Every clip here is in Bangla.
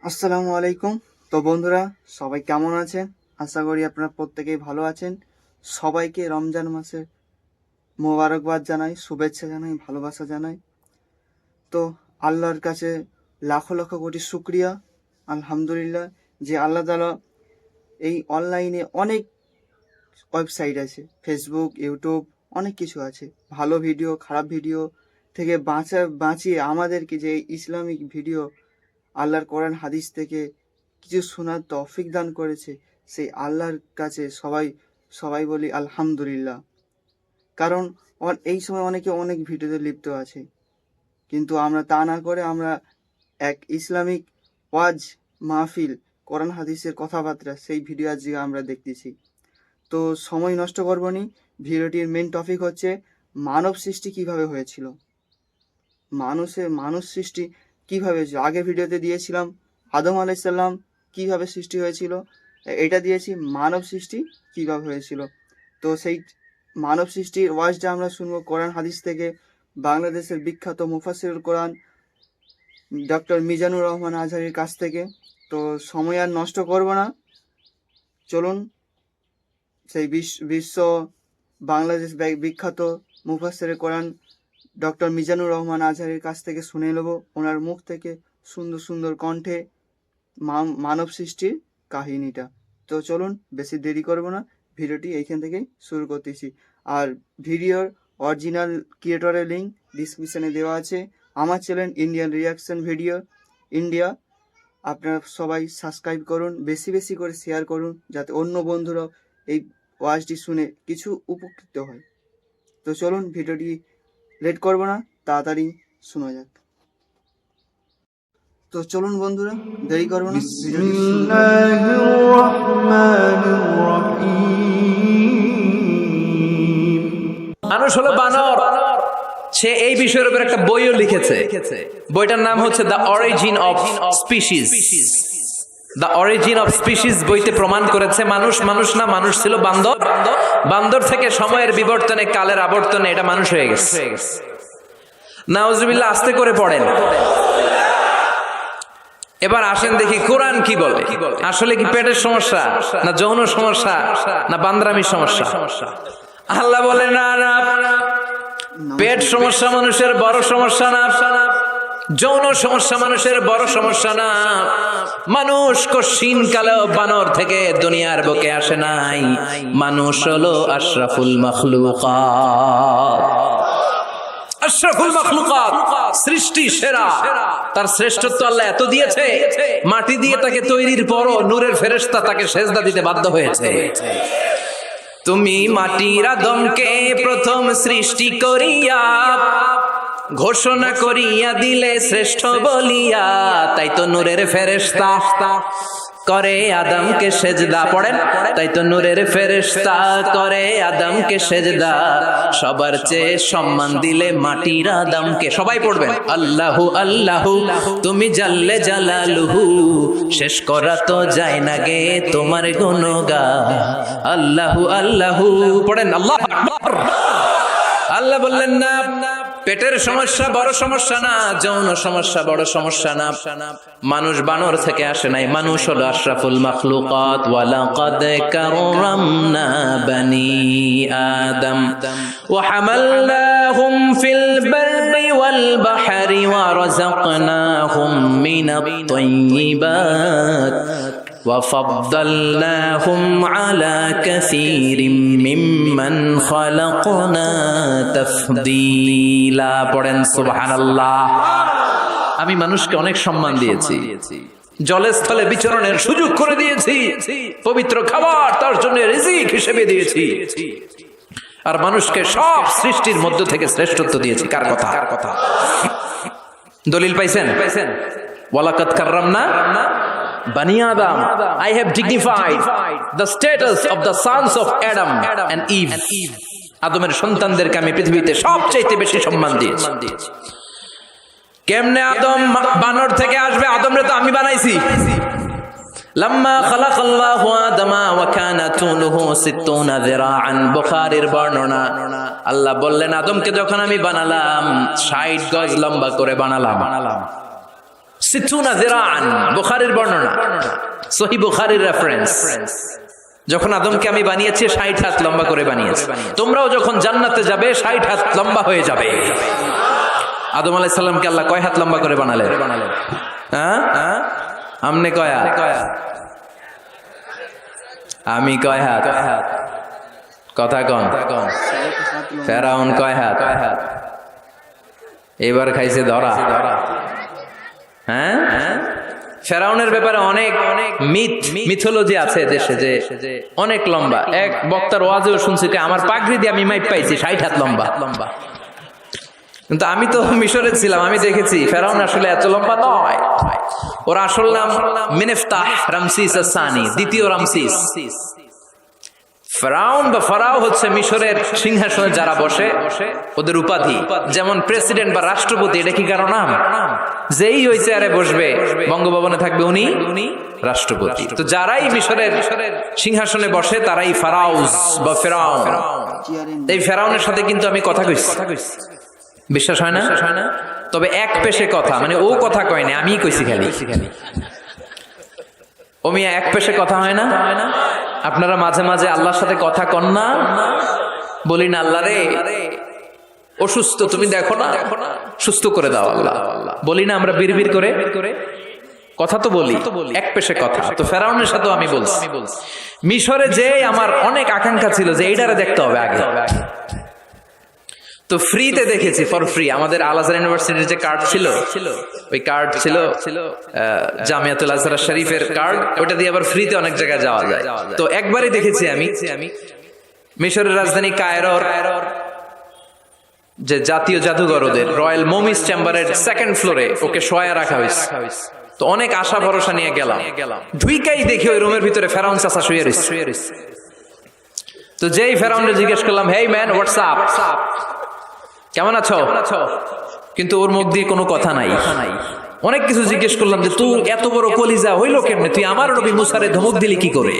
আসসালামু আলাইকুম। তো বন্ধুরা, সবাই কেমন আছেন? আশা করি আপনারা প্রত্যেকেই ভালো আছেন। সবাইকে রমজান মাসের মোবারকবাদ জানাই, শুভেচ্ছা জানাই, ভালোবাসা জানাই। তো আল্লাহর কাছে লাখো লক্ষ কোটি শুক্রিয়া, আলহামদুলিল্লাহ, যে আল্লাহ তাআলা এই অনলাইনে অনেক ওয়েবসাইট আছে, ফেসবুক, ইউটিউব, অনেক কিছু আছে। ভালো ভিডিও, খারাপ ভিডিও থেকে বাঁচিয়ে আমাদেরকে যে ইসলামিক ভিডিও, আল্লাহর কোরআন হাদিস থেকে কিছু শোনার তৌফিক দান করেছে, সেই আল্লাহর কাছে সবাই বলি আলহামদুলিল্লাহ। কারণ এই সময় অনেকে অনেক ভিডিওতে লিপ্ত আছে, কিন্তু আমরা তা না করে আমরা এক ইসলামিক ওয়াজ মাহফিল, কোরআন হাদিসের কথাবার্তা, সেই ভিডিও আজকে আমরা দেখতেছি। তো সময় নষ্ট করবো নি। ভিডিওটির মেন টপিক হচ্ছে মানব সৃষ্টি কিভাবে হয়েছিল। মানুষ সৃষ্টি কিভাবে হয়েছিল। আগে ভিডিওতে দিয়েছিলাম আদম আলাইসাল্লাম কিভাবে সৃষ্টি হয়েছিল, এটা দিয়েছি মানব সৃষ্টি কিভাবে হয়েছিল। তো সেই মানব সৃষ্টির ওয়াজটা আমরা শুনবো কোরআন হাদিস থেকে, বাংলাদেশের বিখ্যাত মুফাসসিরুল কোরআন ডক্টর মিজানুর রহমান আজহারীর কাছ থেকে। তো সময় আর নষ্ট করব না, চলুন সেই বিশ্ব বাংলাদেশ বিখ্যাত মুফাসসিরুল কোরআন ডক্টর মিজানুর রহমান আজহারীর কাছ থেকে শুনে নেব, ওনার মুখ থেকে সুন্দর সুন্দর কণ্ঠে মানব সৃষ্টির কাহিনীটা। তো চলুন বেশি দেরি করব না, ভিডিওটি এইখান থেকেই শুরু করতেছি। আর ভিডিওর অরিজিনাল ক্রিয়েটরের লিঙ্ক ডিসক্রিপশানে দেওয়া আছে। আমার channel Indian reaction video India, আপনারা সবাই সাবস্ক্রাইব করুন, বেশি বেশি করে শেয়ার করুন, যাতে অন্য বন্ধুরাও এই ওয়াজটি শুনে কিছু উপকৃত হয়। তো চলুন ভিডিওটি লেট করব না, তাড়াতাড়ি শোনা যাক। তো চলুন বন্ধুরা, দেরি করব না, মানুষ হলো বানর। সে এই বিষয়ের উপর একটা বইও লিখেছে। বইটার নাম হচ্ছে the origin of species. The origin of species বইতে প্রমাণ করেছে মানুষ না, মানুষ ছিল বান্দর। বান্দর থেকে সময়ের বিবর্তনে, কালের আবর্তনে এটা মানুষ হয়ে গেছে। নাউজুবিল্লাহ, আস্তে করে পড়েন। এবার আসেন দেখি কোরআন কি বলে। আসলে কি পেটের সমস্যা, না যৌন সমস্যা, না বান্দরামির সমস্যা? আল্লাহ বলে না, পেট সমস্যা মানুষের বড় সমস্যা না, যৌন সমস্যা মানুষের বড় সমস্যা না। মানুষ কশিন কালেও বানর থেকে দুনিয়ার বুকে আসে নাই। মানুষ হলো আশরাফুল মাখলুকাত। আশরাফুল মাখলুকাত, সৃষ্টি সেরা। তার শ্রেষ্ঠত্ব আল্লাহ এত দিয়েছে, মাটি দিয়ে তাকে তৈরির পরও নূরের ফেরেশতা তাকে সেজদা দিতে বাধ্য হয়েছে। তুমি মাটির আদমকে প্রথম সৃষ্টি করিয়া ঘোষণা করিয়া দিলে শ্রেষ্ঠ বলিয়া, তাই তো নূরের ফেরেশতা করে আদমকে সেজদা। পড়েন, তাই তো নূরের ফেরেশতা করে আদমকে সেজদা। সবার চেয়ে সম্মান দিলে মাটির আদমকে। সবাই পড়বেন, আল্লাহু আল্লাহু তুমি জাল্লে জালালুহু, শেষ করা তো যায় না গে তোমার গুণগান। আল্লাহু আল্লাহু পড়েন, আল্লাহু আকবার। আল্লাহ বললেন না, পেটের সমস্যা বড় সমস্যা না, যৌন সমস্যা বড় সমস্যা না। মানুষ বানর থেকে আসে নাই, মানুষ হলো আশরাফুল মাখলুকাত। ওয়ালাকাদ কাররামনা বানি আদম ওয়া হামালনাহুম ফিল বাররি ওয়াল বাহরি ওয়া রাযাকনাহুম মিনাত তাইয়্যিবাত وَفَضَّلْنَاهُمْ عَلَى كَثِيرٍ مِّمَّنْ خَلَقْنَا تَفْضِيلًا পড়েন সুবহানাল্লাহ। আমি মানুষকে অনেক সম্মান দিয়েছি, জলে স্থলে বিচরণের সুযোগ করে দিয়েছি, পবিত্র খাবার তার জন্য রিজিক হিসেবে দিয়েছি, আর মানুষকে সব সৃষ্টির মধ্য থেকে শ্রেষ্ঠত্ব দিয়েছি। কার কথা? দলিল পাইছেন? ওয়ালাকাদ কাররামনা Bani Adam, I have dignified the status of the sons of Adam and Eve. আদমের সন্তানদেরকে আমি পৃথিবীতে সবচাইতে বেশি সম্মান দিয়েছি। কেমনে আদম বানর থেকে আসবে? আদমরে তো আমি বানাইছি। লাম্মা খালাকাল্লাহু আদামা ওয়া কানা তুলুহু 60 যিরাআন, বুখারীর বর্ণনা। আল্লাহ বললেন, আদমকে যখন আমি বানালাম 60 গজ লম্বা করে বানালাম। সিতুনা যিরাআন, বুখারীর বর্ণনা, সহিহ বুখারীর রেফারেন্স। যখন আদমকে আমি বানিয়েছি 60 হাত লম্বা করে বানিয়েছি, তোমরাও যখন জান্নাতে যাবে 60 হাত লম্বা হয়ে যাবে। আদম আলাইহিস সালামকে আল্লাহ কয় হাত লম্বা করে বানালেন? হ্যাঁ, আমনে কয় হাত? আমি কয় হাত? কথা কন। ফেরাউন কয় হাত? এবার খাইছে ধরা। হ্যাঁ, ফেরাউনের ব্যাপারে অনেক মিথোলজি আছে দেশে, যে অনেক লম্বা। এক বক্তার ওয়াজেও শুনছি আমার পাগড়ি দিয়ে আমি মাইপ পাইছি 60 হাত লম্বা। কিন্তু আমি তো মিশরে ছিলাম, আমি দেখেছি ফেরাউন আসলে এত লম্বা নয়। ওর আসল নাম মিনেফতাহ রামসিস আস-সানি, দ্বিতীয় রামসিস। ফেরাউন বা ফারাও হচ্ছে মিশরের সিংহাসনে যারা বসে ওদের উপাধি। যেমন প্রেসিডেন্ট বা রাষ্ট্রপতি, এটা কি কারো নাম? যেই ওই চেয়ারে বসবে, বঙ্গভবনে থাকবে উনি রাষ্ট্রপতি। তো যারাই মিশরের সিংহাসনে বসে তারাই ফারাউস বা ফেরাউন। এই ফেরাউনের সাথে কিন্তু আমি কথা কইছি, বিশ্বাস হয় না? তবে এক পেশে কথা, মানে ও কথা কয় না, আমি কইছি খালি। ও মিয়া এক পেশে কথা হয় না? আপনারা মাঝে মাঝে আল্লাহর সাথে কথা কন না? বলি না আল্লাহ রে অসুস্থ, তুমি দেখো না, সুস্থ করে দাও আল্লাহ। বলি না আমরা বিড়বিড় করে? কথা তো বলি, এক পেশে কথা। তো ফেরাউনের সাথেও আমি বলছি। মিশরে যে আমার অনেক আকাঙ্ক্ষা ছিল যে এইটারে দেখতে হবে আগে। তো ফ্রিতে দেখেছি, ফর ফ্রি। আমাদের আল আজহার ইউনিভার্সিটির যে কার্ড ছিল, ওই কার্ড ছিল জামিয়াতুল আজহার শরীফের কার্ড, ওটা দিয়ে আবার ফ্রিতে অনেক জায়গায় যাওয়া যায়। তো একবারই দেখেছি আমি মিশরের রাজধানী কায়রোর যে জাতীয় জাদুঘর, ওদের রয়্যাল মোমিস চেম্বারের 2nd ফ্লোরে ওকে শোয়া রাখা হয়েছে। তো অনেক আশা ভরসা নিয়ে গেলাম, ঢুইকাই দেখি ওই রুমের ভিতরে ফেরাউন চাচা শুয়ে রয়েছে। তো যেই ফেরাউনকে জিজ্ঞেস করলাম, হেই ম্যান, হোয়াটস আপ, কেমন আছো? কিন্তু ওর মুখ দিয়ে কোনো কথা নাই। অনেক কিছু জিজ্ঞেস করলাম যে তুই এত বড় কলিজা হইলো কেমনে, তুই আমার নবী মুসারে ধমক দিলি কি করে?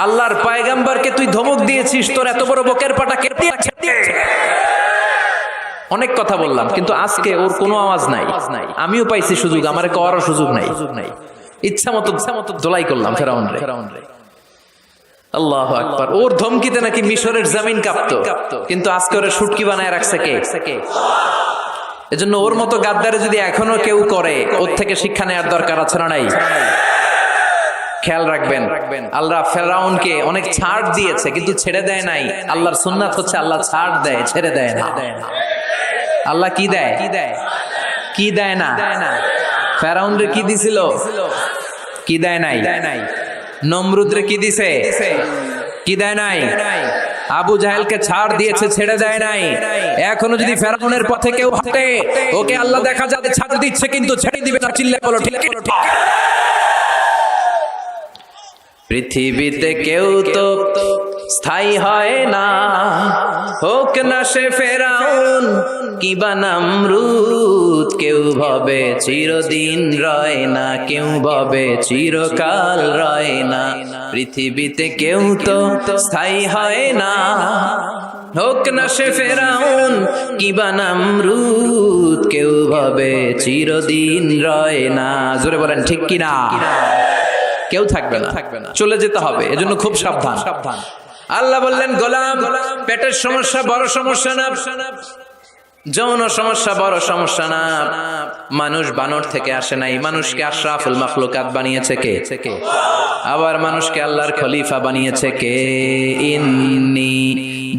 আল্লাহর পয়গম্বরকে তুই ধমক দিয়েছিস, তোর এত বড় বকের পাটা কেটে অনেক কথা বললাম, কিন্তু আজকে ওর কোনো আওয়াজ নাই। আমিও পাইছি সুযোগ, আমার করার সুযোগ নাই। ইচ্ছা মতো দোলাই করলাম ফেরাউন রে। আল্লাহু আকবার। ওর ধমকিতে নাকি মিশরের জমিন কাঁপতো, কিন্তু আজকে ওরা শুটকি বানায় রাখছে কে? এজন্য ওর মতো গাদ্দারে যদি এখনো কেউ করে, ওর থেকে শিক্ষা নেওয়ার দরকার আছে না নাই? খেয়াল রাখবেন, আল্লাহ ফেরাউনকে অনেক ছাড় দিয়েছে কিন্তু ছেড়ে দেয় নাই। আল্লাহর সুন্নাত হচ্ছে আল্লাহ ছাড় দেয়, ছেড়ে দেয় না। আল্লাহ কি দেয়? কি দেয় না? ফেরাউন রে কি দিছিল? কি দেয় নাই? নমরুদ রে কি দিছে? কি দেয় নাই? আবু জাহেলকে ছাড় দিয়েছে, ছেড়ে দেয় নাই। এখনো যদি ফেরাউনের পথে কেউ হাঁটে, ওকে আল্লাহ দেখা যাবে ছাড় দিচ্ছে কিন্তু ছেড়ে দিবে না। চিল্লায় বলো ঠিক। পৃথিবীতে কেউ তো স্থায়ী হয় না, হোক না সে ফেরাউন কিবা নমরুদ। কেউ ভাবে চিরদিন রয় না, কেউ ভাবে চিরকাল রয় না। পৃথিবীতে কেউ তো স্থায়ী হয় না, হোক না সে ফেরাউন কিবা নমরুদ। কেউ ভাবে চিরদিন রয় না। জোরে বলেন ঠিক কিনা? কেউ থাকবে না, চলে যেতে হবে। এজন্য খুব সাবধান। আল্লাহ বললেন, গোলাম, পেটের সমস্যা বড় সমস্যা না, যৌন সমস্যা বড় সমস্যা না। মানুষ বানর থেকে আসে নাই, মানুষকে আশরাফুল মাখলুকাত বানিয়েছে কে? আবার মানুষকে আল্লাহর খলিফা বানিয়েছে কে? ইন্নী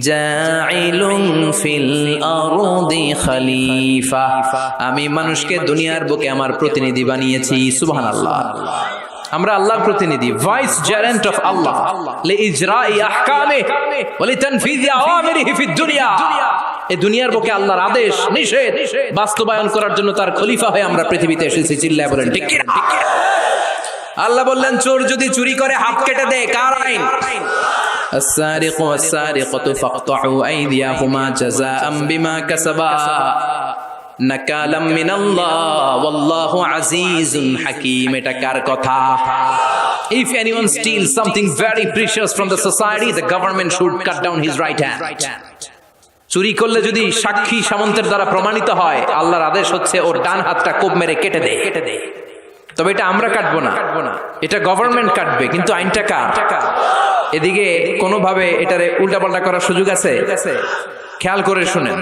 জাইলুন ফিল আরদি খলিফা। আমি মানুষকে দুনিয়ার বুকে আমার প্রতিনিধি বানিয়েছি। সুবহানাল্লাহ। আমরা আল্লাহর প্রতিনিধি, ভাইস জেরেন্ট অফ আল্লাহ, লিইজরাই আহকামিহি ওয়া লিতানফিজি আওয়ামিরিহি ফিদ দুনিয়া। এই দুনিয়ার বুকে আল্লাহর আদেশ নিষেধ বাস্তবায়ন করার জন্য তার খলিফা হয়ে আমরা পৃথিবীতে এসেছি। চিল্লায় বলেন ঠিক কি না? আল্লাহ বললেন, চোর যদি চুরি করে হাত কেটে দেয়, কার আইন? আস-সারিকু ওয়াস-সারিকাতু ফাকতাউ আইদিয়াহুমা জাযাআম বিমা কাসাবা নাকালাম মিনাল্লাহ ওয়াল্লাহু আজিজুন হাকীম। এটা কার কথা? If anyone steals something very precious from the society, the government should cut down his right hand. চুরি করলে যদি সাক্ষী সামন্তের দ্বারা প্রমাণিত হয়, আল্লাহর আদেশ হচ্ছে ওর ডান হাতটা কোপ মেরে কেটে দে। তবে এটা আমরা কাটবো না, এটা গভর্নমেন্ট কাটবে, কিন্তু আইনটা কার? এদিকে কোনোভাবে এটারে উল্টাপাল্টা করার সুযোগ আছে? খেয়াল করে শুনেন।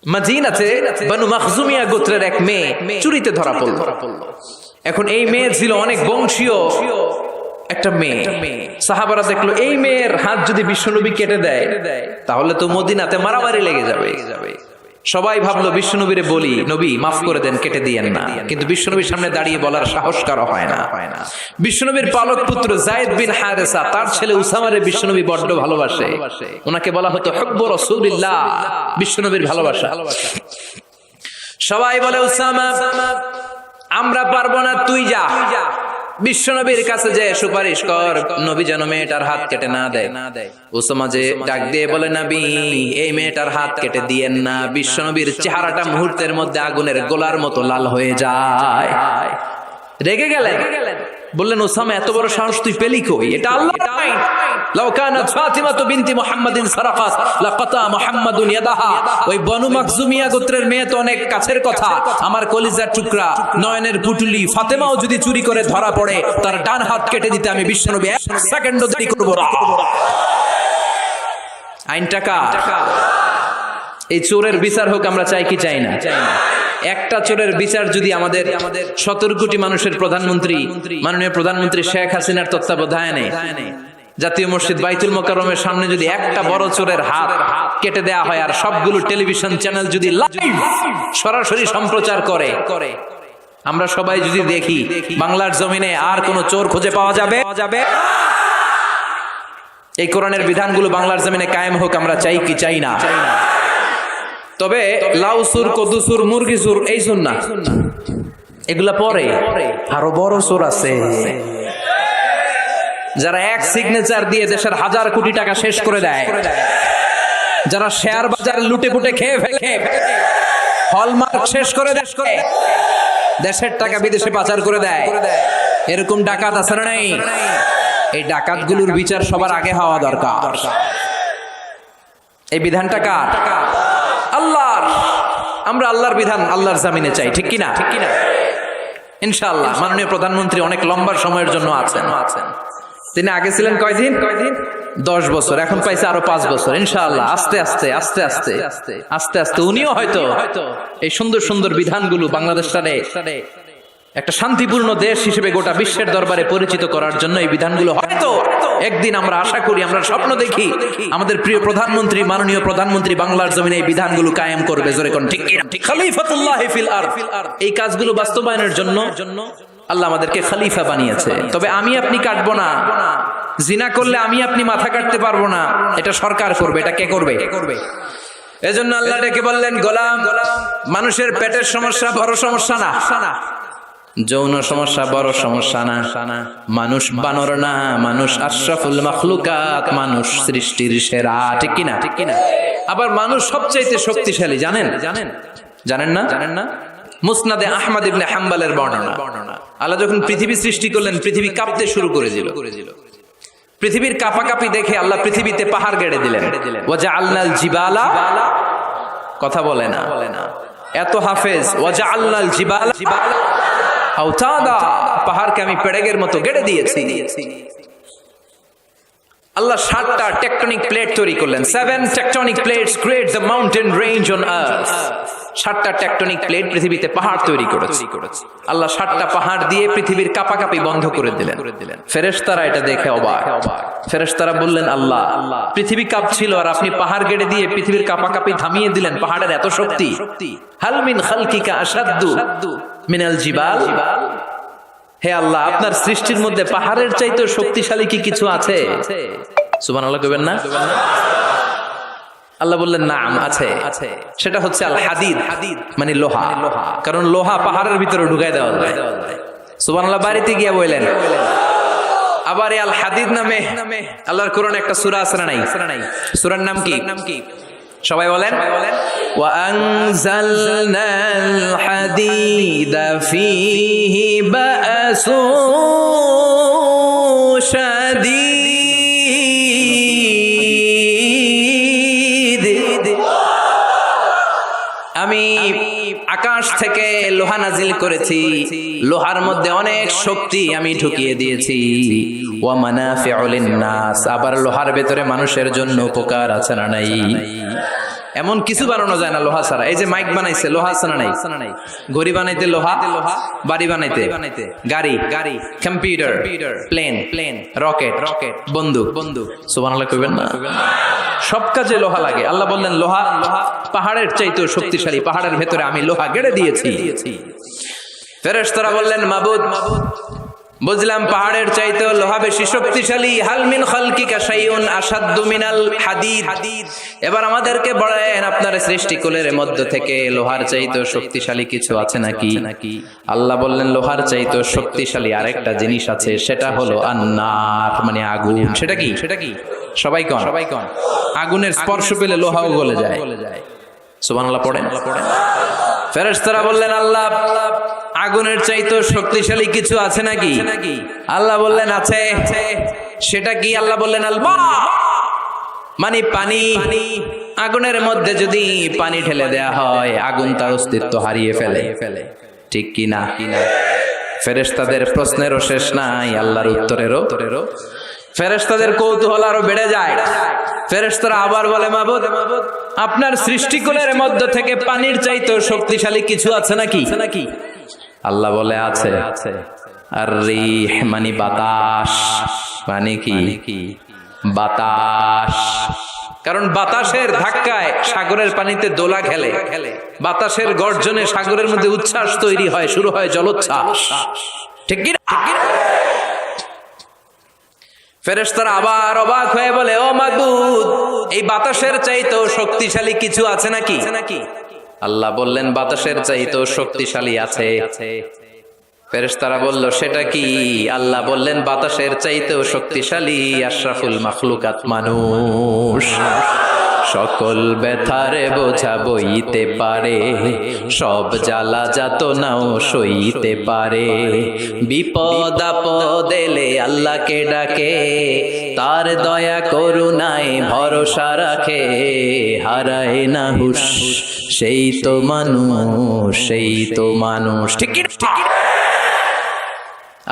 মাদিনাতে বনু মাখজুমিয়া গোত্রের এক মেয়ে চুরিতে ধরা পড়ল। এখন এই মেয়ে ছিল অনেক বংশীয় একটা মেয়ে। সাহাবারা দেখলো এই মেয়ের হাত যদি বিশ্বনবী কেটে দেয় তাহলে তো মদিনাতে মারামারি লেগে যাবে। সবাই ভাবলো বিশ্বনবীরে বলি, নবী মাফ করে দেন, কেটে দিয়েন না। কিন্তু বিশ্বনবীর সামনে দাঁড়িয়ে বলার সাহস কারো হয় না। বিশ্বনবীর পালক পুত্র যায়েদ বিন হারেসা, তার ছেলে উসামারে বিশ্বনবী বড্ড ভালোবাসে। ওনাকে বলা হতো হুব্বু রাসূলিল্লাহ, বিশ্বনবীর ভালোবাসা। সবাই বলে উসামা আমরা পারবো না, তুই যা বিশ্বনবীর কাছে যে সুপারিশ কর, নবী যেন মেয়েটার হাত কেটে না দেয়। উসামা যে ডাক দিয়ে বলে, নবী এই মেয়েটার হাত কেটে দিয়েন না। বিশ্বনবীর চেহারাটা মুহূর্তের মধ্যে আগুনের গোলার মতো লাল হয়ে যায়। রেগে গেলেন, বললেন উসামা এত বড় সাহস তুই পেলি কই? এটা আল্লাহর আইন। লাউ কানাত ফাতিমাতু বিনতি মুহাম্মাদিন সারাকাত লাকাতা মুহাম্মাদুন ইয়াদাহা। ওই বনু মাখজুমিয়া গোত্রের মেয়ে তো অনেক কাছের কথা, আমার কলিজার টুকরা, নয়নের পুটুলি ফাতেমাও যদি চুরি করে ধরা পড়ে তার ডান হাত কেটে দিতে আমি বিশ্বনবী এক সেকেন্ডও দেরি করব না। আইনটা কার? এই চোরের বিচার হোক আমরা চাই কি চাই না? একটা চোরের বিচার যদি আমাদের 17 কোটি মানুষের প্রধানমন্ত্রী মাননীয় প্রধানমন্ত্রী শেখ হাসিনার তত্ত্বাবধানে জাতীয় মসজিদ বাইতুল মোকাররমের সামনে যদি একটা বড় চোরের হাত কেটে দেয়া হয়, আর সবগুলো টেলিভিশন চ্যানেল যদি লাইভ সরাসরি সম্প্রচার করে, আমরা সবাই যদি দেখি, বাংলার জমিনে আর কোন চোর খুঁজে পাওয়া যাবে? এই কোরআনের বিধানগুলো বাংলার জমিনে কায়েম হোক আমরা চাই কি চাই না? তবে লাউ সুর, কদু সুর, মুরগি সুর এই সুর না, এগুলা পরে আরো বড় সুর আছে, যারা এক সিগনেচার দিয়ে দেশের হাজার কোটি টাকা শেষ করে দেয়, যারা শেয়ার বাজার লুটে পুটে খেয়ে ফেলে হলমার্ক শেষ করে দেশের টাকা বিদেশে পাচার করে দেয়, এরকম ডাকাত আছে না নাই? এই ডাকাতগুলোর বিচার সবার আগে হওয়া দরকার। এই বিধানটা কার? আল্লাহর। আমরা আল্লাহর বিধান আল্লাহর জামিনে চাই, ঠিক কিনা? ইনশাআল্লাহ মাননীয় প্রধানমন্ত্রী অনেক লম্বা সময়ের জন্য আছেন। তিনি আগে ছিলেন কয়দিন? 10 বছর, এখন পাইছে আরো 5 বছর। ইনশাআল্লাহ আস্তে আস্তে আস্তে আস্তে আস্তে আস্তে উনিও হয়তো এই সুন্দর সুন্দর বিধানগুলো বাংলাদেশটারে একটা শান্তিপূর্ণ দেশ হিসেবে গোটা বিশ্বের দরবারে পরিচিত করার জন্য এই বিধানগুলো হয়তো একদিন আমরা আশা করি, আমরা স্বপ্ন দেখি আমাদের প্রিয় প্রধানমন্ত্রী, মাননীয় প্রধানমন্ত্রী বাংলার জমিনে এই বিধানগুলো কায়েম করবে। জোরে কোন ঠিক কিনা? খলিফাতুল্লাহ ফিল আরদ। এই কাজগুলো বাস্তবায়নের জন্য আল্লাহ আমাদেরকে খলিফা বানিয়েছে। তবে আমি আপনি কাটবো না, জিনা করলে আমি আপনি মাথা কাটতে পারবো না, এটা সরকার করবে। এটা কে করবে? এজন্য আল্লাহ ডেকে বললেন, গোলাম, মানুষের পেটের সমস্যা বড় সমস্যা না, যৌন সমস্যা বড় সমস্যা না, মানুষ বানর না, মানুষ আশরাফুল মাখলুকাত, মানুষ সৃষ্টির সেরা, ঠিক কিনা? আবার মানুষ সবচাইতে শক্তিশালী, জানেন না? মুসনাদে আহমদ ইবনে হাম্বলের বর্ণনা, আল্লাহ যখন পৃথিবী সৃষ্টি করলেন পৃথিবী কাঁপতে শুরু করেছিল। পৃথিবীর কাঁপাকাঁপি দেখে আল্লাহ পৃথিবীতে পাহাড় গেড়ে দিলেন। ওয়াজআলনাল জিবালা, কথা বলে না, এত হাফেজ, ওয়াজআলনাল জিবালা আওতাদা, পাহাড়কে আমি পেড়েগের মতো গেড়ে দিয়েছি। আল্লাহ 7টা টেকটনিক প্লেট তৈরি করলেন। 7 tectonic plates create the mountain range on earth. 7টা টেকটনিক প্লেট পৃথিবীতে পাহাড় তৈরি করেছে। আল্লাহ 7টা পাহাড় দিয়ে পৃথিবীর কাঁপাকাঁপি বন্ধ করে দিলেন। ফেরেশতারা এটা দেখে অবাক। ফেরেশতারা বললেন, আল্লাহ, পৃথিবী কাঁপছিল আর আপনি পাহাড় গেড়ে দিয়ে পৃথিবীর কাঁপাকাঁপি থামিয়ে দিলেন, পাহাড়ের এত শক্তি। হাল মিন খালকিকা আশাদ্দু মিনাল জিবাল। হে আল্লাহ, আপনার সৃষ্টির মধ্যে পাহাড়ের চাইতে শক্তিশালী কি কিছু আছে? সুবহানাল্লাহ কইবেন না? আল্লাহ বললেন, নাম আছে, সেটা হচ্ছে আল হাদিদ, মানে লোহা। কারণ লোহা পাহাড়ের ভিতরে ঢুকাই দেওয়া যায়। সুবহানাল্লাহ বাড়িতে গিয়া বললেন। আবার আল হাদিদ নামে আল্লাহর কোরআনে একটা সূরা আছে না নাই? সূরার নাম কি? সবাই বলেন, ওয়া আনজালনাল হাদিদা ফীহি বাসু শাদীদ আকাশ থেকে লোহা নাজিল করেছি, লোহার মধ্যে অনেক শক্তি আমি ঢুকিয়ে দিয়েছি। ওয়া মানাফিউ লিন-নাস, আবার লোহার ভেতরে মানুষের জন্য উপকার আছে না নাই? এমন কিছু বানানো যায় না লোহা ছাড়া। এই যে মাইক বানাইছে লোহা আছে না নাই? ঘড়ি বানাইতে লোহা, বাড়ি বানাইতে গাড়ি, কম্পিউটার, প্লেন, রকেট, বন্দুক। সুবহানাল্লাহ কইবেন না? সব কাজে লোহা লাগে। আল্লাহ বললেন লোহা পাহাড়ের চাইতেও শক্তিশালী, পাহাড়ের ভেতরে আমি লোহা গেড়ে দিয়েছি। ফেরেশতারা বললেন মাবুদ, বুঝলাম পাহাড়ের চাইতেও লোহা বেশি শক্তিশালী। হাল মিন খালকিকা শাইউন আশাদ্দু মিনাল হাদিদ, এবার আমাদেরকে বলেন আপনার সৃষ্টিকুলের মধ্য থেকে লোহার চাইতেও শক্তিশালী কিছু আছে নাকি? আল্লাহ বললেন লোহার চাইতেও শক্তিশালী আরেকটা জিনিস আছে, সেটা হলো আন্নার, মানে আগুন। সেটা কি? সবাই কন। আগুনের স্পর্শ পেলে লোহাও গলে যায়। সুবহানাল্লাহ পড়েন। ফেরেশতারা বললেন আল্লাহ আগুনের চাইতেও শক্তিশালী কিছু আছে নাকি? আল্লাহ বললেন আছে। সেটা কি? আল্লাহ বললেন আল মা, মানে পানি। আগুনের মধ্যে যদি পানি ঢেলে দেয়া হয় আগুন তার অস্তিত্ব হারিয়ে ফেলে, ঠিক কি না? ফেরেশতাদের প্রশ্নেরও শেষ নাই, আল্লাহর উত্তরেরও। ফেরেশতাদের কৌতূহল আরো বেড়ে যায়। ফেরেশতারা আবার বলে মাবুদ, আপনার সৃষ্টিকুলের মধ্য থেকে পানির চাইতেও শক্তিশালী কিছু আছে নাকি? আল্লাহ বলে আছে। আর রিহ মানে বাতাস, মানে কি? বাতাস। কারণ বাতাসের ধাক্কায় সাগরের পানিতে দোলা খেলে, বাতাসের গর্জনে সাগরের মধ্যে উচ্ছ্বাস তৈরি হয়, শুরু হয় জলোচ্ছ্বাস, ঠিক কি না? ফেরেশতারা আবার অবাক হয়ে বলে ও মাবুদ, এই বাতাসের চাইতেও শক্তিশালী কিছু আছে নাকি? আল্লাহ বললেন বাতাসের চাইতেও শক্তিশালী আছে। ফেরেশতারা বলল সেটা কি? আল্লাহ বললেন বাতাসের চাইতেও শক্তিশালী আশরাফুল মাখলুকাত মানুষ। সকল ব্যথার বোঝা বইতে পারে, সব জ্বালা যাতনাও সইতে পারে। বিপদ আপদ এলে আল্লাহকে ডাকে, তার দয়া করুণায় ভরসা রাখে। হারায় না হুশ, সেই তো মানুষ, ঠিক কি?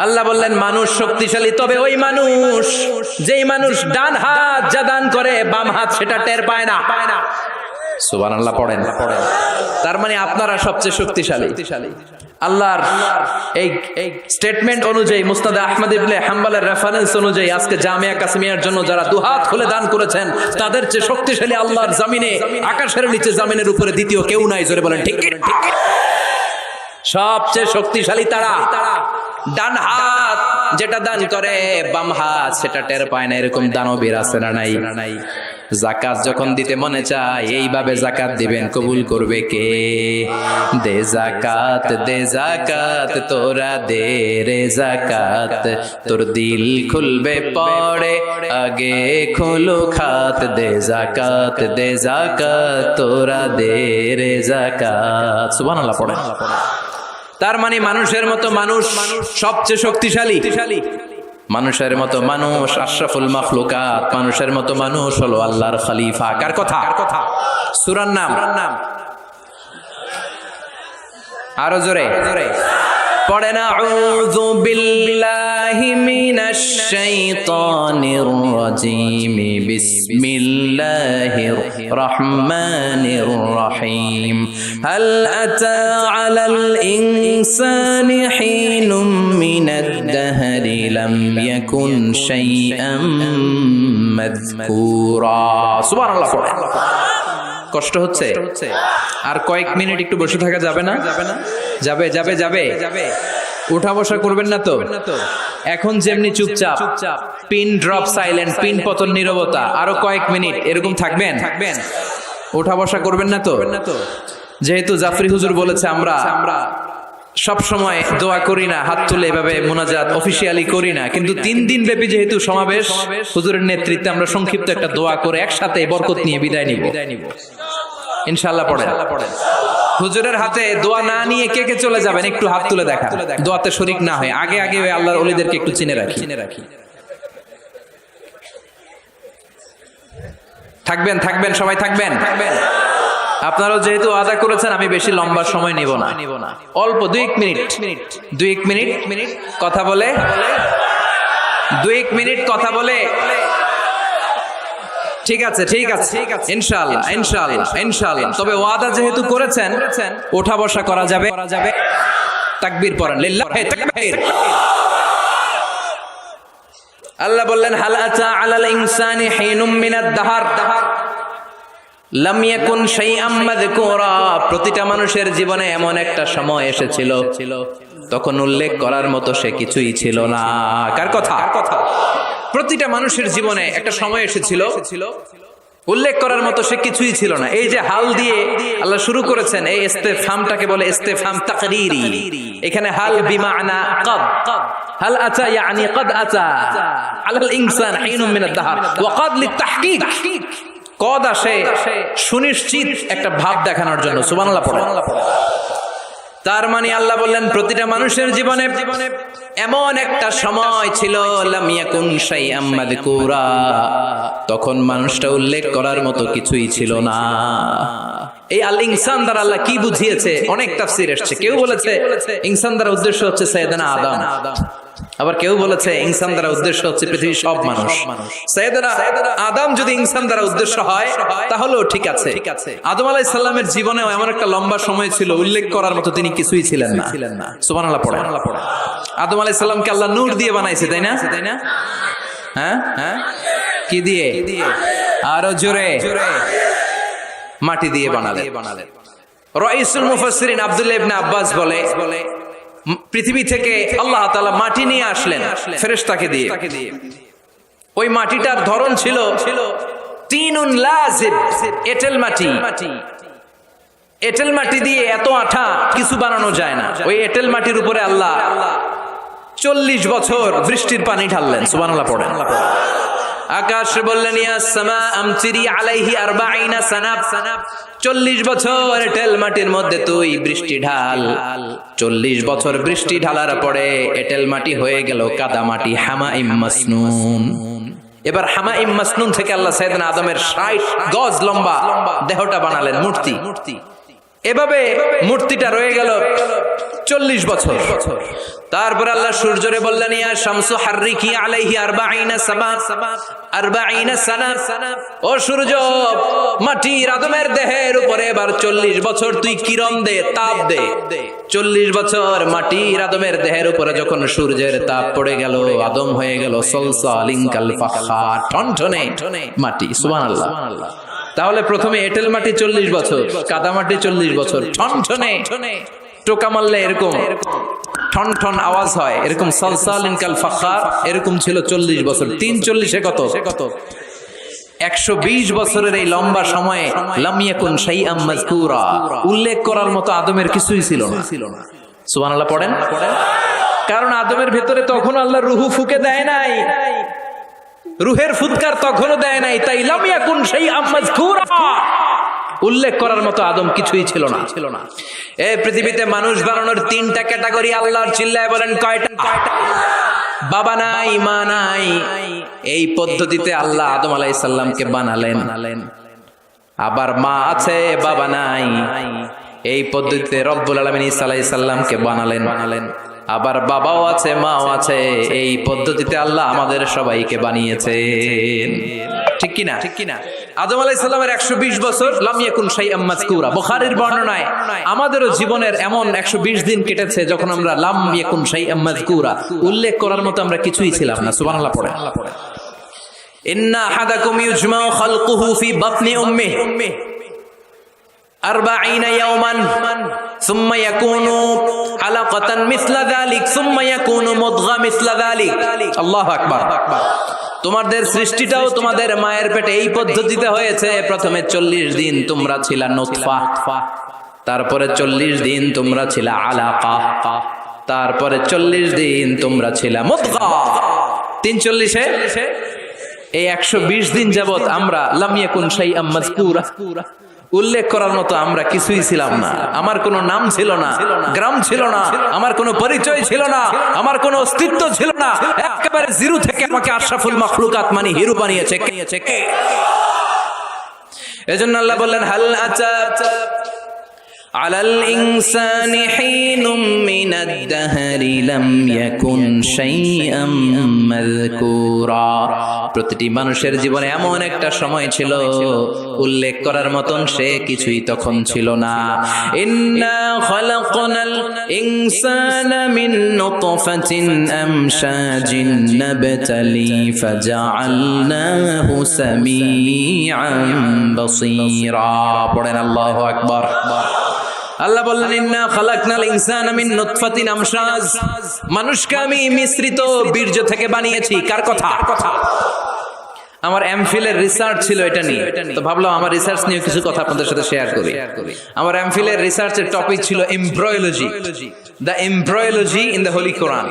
আল্লাহ বললেন মানুষ শক্তিশালী, তবে ওই মানুষ যেই মানুষ ডান হাত যা দান করে বাম হাত সেটা টের পায় না। সুবহানাল্লাহ পড়েন। তার মানে আপনারা সবচেয়ে শক্তিশালী। আল্লাহর এই স্টেটমেন্ট অনুযায়ী মুসনাদ আহমদ ইবনে হাম্বলের রেফারেন্স অনুযায়ী আজকে জামিয়া কাসিমিয়ার জন্য যারা দুহাত খুলে দান করেছেন তাদের চেয়ে শক্তিশালী আল্লাহর জমিনে, আকাশের নিচে জমিনের উপরে দ্বিতীয় কেউ নাই। জোরে বলেন ঠিক কি? সবচেয়ে শক্তিশালী তারা। ডান হাত যেটা দান করে বাম হাত সেটা টের পায় না, এরকম দানবীর আছে না নাই? যাকাত যখন দিতে মনে চায় এইভাবে যাকাত দিবেন, কবুল করবে কে? দে যাকাত তোরা দে রে যাকাত, তোর দিল খুলবে পড়ে আগে খোলো খাত। দে যাকাত তোরা দে রে যাকাত। সুবহানাল্লাহ পড়েন। তার মানে মানুষের মতো মানুষ সবচেয়ে শক্তিশালী। মানুষের মতো মানুষ আশরাফুল মাখলুকাত, মানুষের মতো মানুষ হলো আল্লাহর খলিফা। কার কথা? সূরার নাম আরো জোরে পড়েন। আউযু বিল্লাহি মিনাশ শাইতানির রাজীম, বিসমিল্লাহির রহমানির রহিম। হাল আতা আলাল ইনসানি হিনুম মিনাদ দাহরি লাম ইয়াকুন শাইআম মাযকুরা। সুবহানাল্লাহ পড়েন। কষ্ট হচ্ছে? আর কয়েক মিনিট একটু বসে থাকা যাবে না? যাবে। উঠা বসা করবেন না তো? এখন যেমনি চুপচাপ, পিন ড্রপ সাইলেন্ট, পিন পতন নীরবতা, আরো কয়েক মিনিট এরকম থাকবেন। উঠা বসা করবেন না তো? যেহেতু জাফরি হুজুর বলেছে আমরা সব সময় দোয়া করি না, হাত তুলে এভাবে মুনাজাত অফিসিয়ালি করি না, কিন্তু 3 দিন ব্যাপী যেহেতু সমাবেশ, হুজুরের নেতৃত্বে আমরা সংক্ষিপ্ত একটা দোয়া করে একসাথে বরকত নিয়ে বিদায় নিব ইনশাআল্লাহ। পড়েন। হুজুরের হাতে দোয়া না নিয়ে কে কে চলে যাবেন একটু হাত তুলে দেখা, দোয়াতে শরীক না হয়। আগে ওই আল্লাহর ওলিদেরকে একটু চিনে রাখি। থাকবেন সবাই থাকবেন। আপনারাও যেহেতু ওয়াদা করেছেন আমি বেশি লম্বা সময় নিব না, অল্প 2 মিনিট, 2 মিনিট কথা বলে, 2 মিনিট কথা বলে। ঠিক আছে ইনশাআল্লাহ ইনশাআল্লাহ ইনশাআল্লাহ। তবে ওয়াদা যেহেতু করেছেন ওঠা বসা করা যাবে। তাকবীর পড়েন, লিল্লাহি তাকবীর। আল্লাহ বললেন হাল আতা আলাল ইনসানি হিনুম মিনাদ দাহর লাম ইয়াকুন শাইআম মাযকুরা। প্রতিটা মানুষের জীবনে এমন একটা সময় এসেছিল তখন উল্লেখ করার মতো সে কিছুই ছিল না। কার কথা? প্রতিটা মানুষের জীবনে একটা সময় এসেছিল উল্লেখ করার মতো সে কিছুই ছিল না। এই যে হাল দিয়ে আল্লাহ শুরু করেছেন, এই ইস্তেফহামটাকে বলে ইস্তেফহাম তাকরীরি। এখানে হাল বিমানা কদ, হাল আতা ইয়ানি কদ আতা আলাল ইনসান হিনুম মিনাদ দাহর ওয়া কদ লিতাহকিক। কদ আসে সুনিশ্চিত একটা ভাব দেখানোর জন্য। সুবহানাল্লাহ পড়েন। তার মানে আল্লাহ বললেন প্রতিটা মানুষের জীবনে এমন একটা সময় ছিল লাম ইয়াকুন শাইআম মাযকুরা, তখন মানুষটা উল্লেখ করার মতো কিছুই ছিল না। এই আল ইনসান দ্বারা আল্লাহ কি বুঝিয়েছে? অনেক তাফসীর এসেছে। কেউ বলেছে ইনসান দ্বারা উদ্দেশ্য হচ্ছে সাইয়েদনা আদম, আবার কেউ বলেছে ইনসান দ্বারা উদ্দেশ্য হচ্ছে পৃথিবীর সব মানুষ। সাইয়েদনা আদম যদি ইনসান দ্বারা উদ্দেশ্য হয় তাহলেও ঠিক আছে। আদম আলাইহিস সালামের জীবনেও এমন একটা লম্বা সময় ছিল উল্লেখ করার মতো তিনি কিছুই ছিলেন না। সুবহানাল্লাহ পড়েন। আদম আলাইহিস সালামকে আল্লাহ নূর দিয়ে বানাইছে, তাই না? হ্যাঁ, কি দিয়ে? আরো জোরে, মাটি দিয়ে বানালেন। রাইসুল মুফাসসিরিন আব্দুল্লাহ ইবনে আব্বাস বলে পৃথিবী থেকে আল্লাহ তাআলা মাটি নিয়ে আসলেন ফেরেশতাকে দিয়ে। ওই মাটিটার ধরন ছিল তিনুন লাজিব, এঁটেল মাটি। এঁটেল মাটি দিয়ে এত আঠা কিছু বানানো যায় না। ওই এঁটেল মাটির উপরে আল্লাহ 40 বছর বৃষ্টির পানি ঢাললেন। সুবহানাল্লাহ পড়েন। আকাশ বললেন ইয়া সামা আমতিরি আলাইহি 40 সানা, 40 বছর এঁটেল মাটির মধ্যে তুই বৃষ্টি ঢাল। 40 বছর বৃষ্টি ঢালার পরে এঁটেল মাটি হয়ে গেল কাদা মাটি, হামাইম মাসনুন। এবার হামাইম মাসনুন থেকে আল্লাহ সাইয়েদনা আদমের 60 গজ লম্বা দেহটা বানালেন, মূর্তি। এভাবে মূর্তিটা রয়ে গেল 40 বছর। তারপর আল্লাহ সূর্যরে বললেন ইয়া শামসু হাররিকি আলাইহি 40 সানা, ও সূর্য মাটির আদমের দেহের উপরে এবার 40 বছর তুই কিরণ দে, তাপ দে। 40 বছর মাটির আদমের দেহের উপরে যখন সূর্যের তাপ পড়ে গেল, আদম হয়ে গেল সলসালিন কাল ফাখার, ঠনঠনে মাটি। সুবহানাল্লাহ। তাহলে প্রথমে এঁটেল মাটি 40 বছর, কাদা মাটি 40 বছর, ঠনঠনে টোকা মারলে এরকম ঠন ঠন আওয়াজ হয়, এরকম সালসালিন কাল ফাখার, এরকম ছিল 40 বছর। 3 40 কত? 120 বছরের এই লম্বা সময়ে লাম ইয়াকুন শাইআম মাযকুরা, উল্লেখ করার মতো আদমের কিছুই ছিল না। সুবহানাল্লাহ পড়েন। কারণ আদমের ভেতরে তখন আল্লাহ রুহু ফুঁকে দেয় নাই, রুহের ফুৎকার তখনও দেয় নাই, তাই লাম ইয়াকুন শাইআম মাযকুরা, উল্লেখ করার মতো আদম কিছুই ছিল না। এই পৃথিবীতে মানুষ বানানোর 3টা ক্যাটাগরি আল্লাহর, চিল্লায় বলেন কয়টা? বাবা নাই, মা নাই। এই পদ্ধতিতে আল্লাহ আদম আলাইহিস সালামকে বানালেন। আবার মা আছে, বাবা নাই। এই পদ্ধতিতে রব্বুল আলামিন ঈসা আলাইহিস সালামকে বানালেন। আবার বাবাও আছে, মাও আছে। এই পদ্ধতিতে আল্লাহ আমাদের সবাইকে বানিয়েছেন। ঠিক কিনা? আদম আলাইহিস সালামের 120 বছর লাম ইয়াকুন শাইআম মাযকুরা। বুখারীর বর্ণনায় আমাদেরও জীবনের এমন 120 দিন কেটেছে যখন আমরা লাম ইয়াকুন শাইআম মাযকুরা, উল্লেখ করার মতো আমরা কিছুই ছিলাম না। সুবহানাল্লাহ পড়ে। ইন্না আহাদাকুম ইউজমাউ খালকুহু ফি বাতনি উম্মিহি 40 ইয়াওমান সুম্মা ইয়াকুনু আলাকাতান মিসলা যালিক সুম্মা ইয়াকুনু মুদগা মিসলা যালিক। আল্লাহু আকবার। তোমাদের সৃষ্টিটাও তোমাদের মায়ের পেটে এই পদ্ধতিতে হয়েছে। প্রথমে 40 দিন তোমরা ছিলা নুতফা, তারপরে 40 দিন তোমরা ছিলা আলাকা, তারপরে 40 দিন তোমরা ছিলা মুদগা। 340 এই 120 দিন যাবত আমরা লাম ইয়াকুন শাইআম মাযকুরা, উল্লেখ করার মতো আমরা কিছুই ছিলাম না। আমার কোনো নাম ছিল না, গ্রাম ছিল না, আমার কোনো পরিচয় ছিল না, আমার কোনো অস্তিত্ব ছিল না। একেবারে জিরো থেকে আমাকে আশরাফুল মাখলুকাত মানে হিরো বানিয়েছে কে? এজন্য আল্লাহ বললেন হাল আতা আলাল ইনসানি হিনুম মিনাদ দাহরি লাম ইয়াকুন শাইআম মাযকুরা। প্রতিটি মানুষের জীবনে এমন একটা সময় ছিল উল্লেখ করার মতন সে কিছুই তখন ছিল না। ইন্না খালাকনাল ইনসানা মিন নুতফাতিন আমশাজিন নাবতালি ফাজআলনাহু সামিআন বাসীরা। পড়েন আল্লাহু আকবার। আল্লাহ বললেন ইন্না খালাকনাল ইনসানা মিন নুতফাতিন আমশাজ, মানুষকে আমি মিশ্রিত বীর্য থেকে বানিয়েছি। কার কথা? আমার এমফিলের রিসার্চ ছিল এটা নিয়ে, তো ভাবলাম আমার রিসার্চ নিয়ে কিছু কথা আপনাদের সাথে শেয়ার করি। আমার এমফিলের রিসার্চের টপিক ছিল embryology, the embryology in the Holy Quran,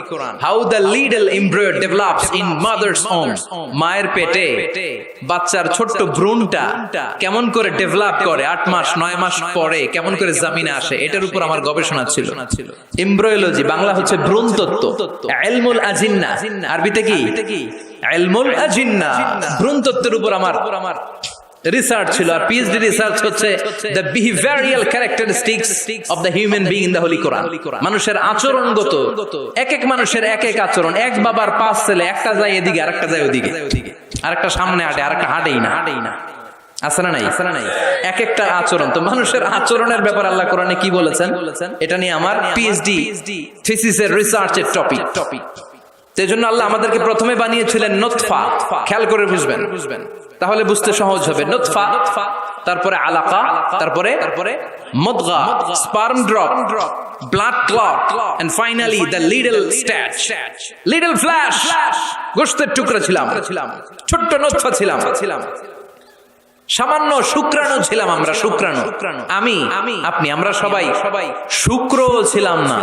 how the little embryo develops in mother's womb, মায়ের পেটে বাচ্চার ছোট্ট ভ্রূণটা কেমন করে ডেভেলপ করে 8 মাস 9 মাস পরে কেমন করে জমিনে আসে, এটার উপর আমার গবেষণা ছিল। এমব্রয়োলজি বাংলা হচ্ছে ভ্রূণ তত্ত্ব, ইলমুল আজিন্না আরবিতে কি ইলমুল আজিন্না, ভ্রূণ তত্ত্বের উপর আমার রিসার্চ ছিল। আর পিএইচডি রিসার্চ হচ্ছে the behavioural characteristics of the human being in the holy Quran. মানুষের আচরণগত, এক এক মানুষের এক এক আচরণ। এক বাবার 5 ছেলে, একটা যায় এদিকে আরেকটা যায় ওদিকে, আরেকটা সামনে হাঁটে আরেকটা হাঁটেই না। আছে না নাই? এক একটা আচরণ। তো মানুষের আচরণের ব্যাপার আল্লাহ কোরআনে কি বলেছেন, এটা নিয়ে আমার পিএইচডি থিসিসের রিসার্চের টপিক। সেই জন্য আল্লাহ আমাদেরকে প্রথমে বানিয়েছিলেন নুতফা। খেয়াল করে বুঝবেন, তাহলে বুঝতে সহজ হবে। নুতফা, তারপরে আলাকা, তারপরে মুদগা, sperm drop, blood clot, and finally the little stash, little flesh. গোশতের টুকরা ছিলাম, ছোট্ট নুতফা ছিলাম, সামান্য শুক্রাণু ছিলাম আমরা। শুক্রাণু আমি, আপনি, আমরা সবাই শুক্র ছিলাম না,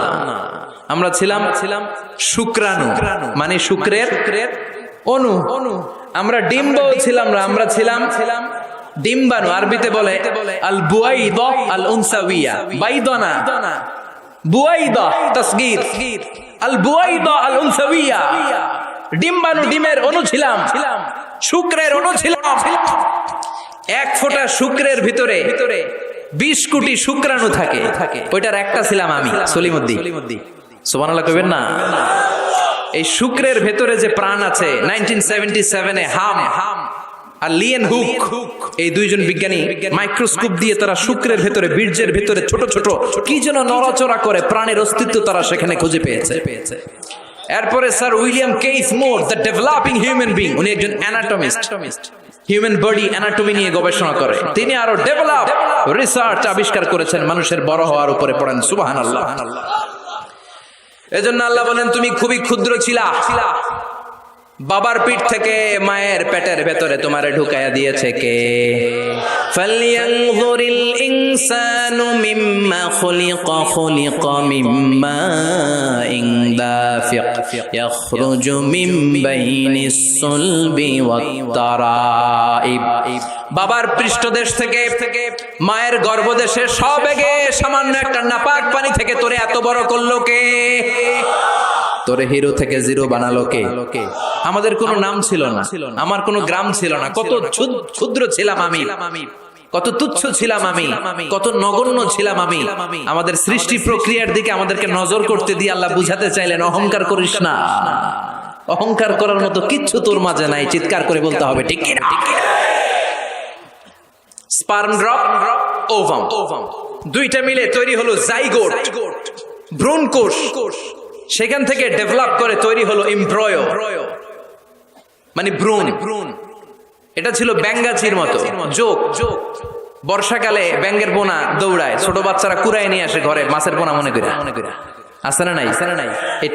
আমরা ছিলাম শুক্রাণু, মানে শুক্রের অণু। আমরা ডিম্ব ছিলাম না, আমরা ছিলাম ডিম্বাণু। আরবিতে বলে আল বুয়াইদা আল উনসাউইয়া, বাইদানা বুয়াইদা তাসগীর, আল বুয়াইদা আল উনসাউইয়া। ডিম্বাণু, ডিমের অণু ছিলাম, শুক্রের অণু ছিলাম। এক ফোঁটা শুক্রের ভিতরে 20 কোটি শুক্রাণু থাকে, ওইটার একটা ছিলাম আমি, সলিমুদ্দিন। সুবহানাল্লাহ কইবেন না? এই শুক্রের ভেতরে যে প্রাণ আছে, 1977-এ হাম আর লিয়েন হুক, এই দুইজন বিজ্ঞানী মাইক্রোস্কোপ দিয়ে তারা শুক্রের ভেতরে, বীর্যের ভেতরে ছোট ছোট কি যেন নড়াচড়া করে, প্রাণের অস্তিত্ব তারা সেখানে খুঁজে পেয়েছে। এরপরে sir William case more, the developing human being, উনি একজন অ্যানাটমিস্ট, হিউম্যান বডি অ্যানাটমি নিয়ে গবেষণা করে। তিনি আরো ডেভেলপ রিসার্চ আবিষ্কার করেছেন মানুষের বড় হওয়ার উপরে। পড়েন সুবহানাল্লাহ। এজন্য আল্লাহ বলেন তুমি খুবই ক্ষুদ্র ছিলা, বাবার পিঠ থেকে মায়ের পেটের ভেতরে তোমারে ঢুকায়া দিয়েছে কে? ফালইয়ানযুরিল ইনসানু মিম্মা খুলিকা, খুলিকা মিম্মা দাফিক ইয়াখরুজু মিন বাইনিস সুলবি ওয়াত তারাইব। বাবার পৃষ্ঠদেশ থেকে, মায়ের গর্ভদেশে সবেগে সামান্য একটা নাপাক পানি থেকে তোরে এত বড় করলো কে? তোরে হিরো থেকে জিরো বানালো কে? আমাদের কোনো নাম ছিল না, আমার কোনো গ্রাম ছিল না। কত ক্ষুদ্র ছিলাম আমি, কত তুচ্ছ ছিলাম আমি, কত নগণ্য ছিলাম আমি। আমাদের সৃষ্টি প্রক্রিয়ার দিকে আমাদেরকে নজর করতে দিয়ে আল্লাহ বুঝাতে চাইলেন অহংকার করিস না, অহংকার করার মতো কিচ্ছু তোর মাঝে নাই। চিৎকার করে বলতে হবে ঠিক কি না? স্পার্ম ড্রপ, ওভাম, দুইটা মিলে তৈরি হলো জাইগোট, ভ্রূণ কোষ। সেখান থেকে ডেভেলপ করে তৈরি হলো এমব্রয়ো, মানে ভ্রূণ। এটা ছিল ব্যাঙ্গাচির মতো জোক। বর্ষাকালে ব্যাঙ্গের পোনা দৌড়ায়, ছোট বাচ্চারা কুড়ায় নিয়ে আসে ঘরে, মাছের পোনা মনে করে। আছে না নাই?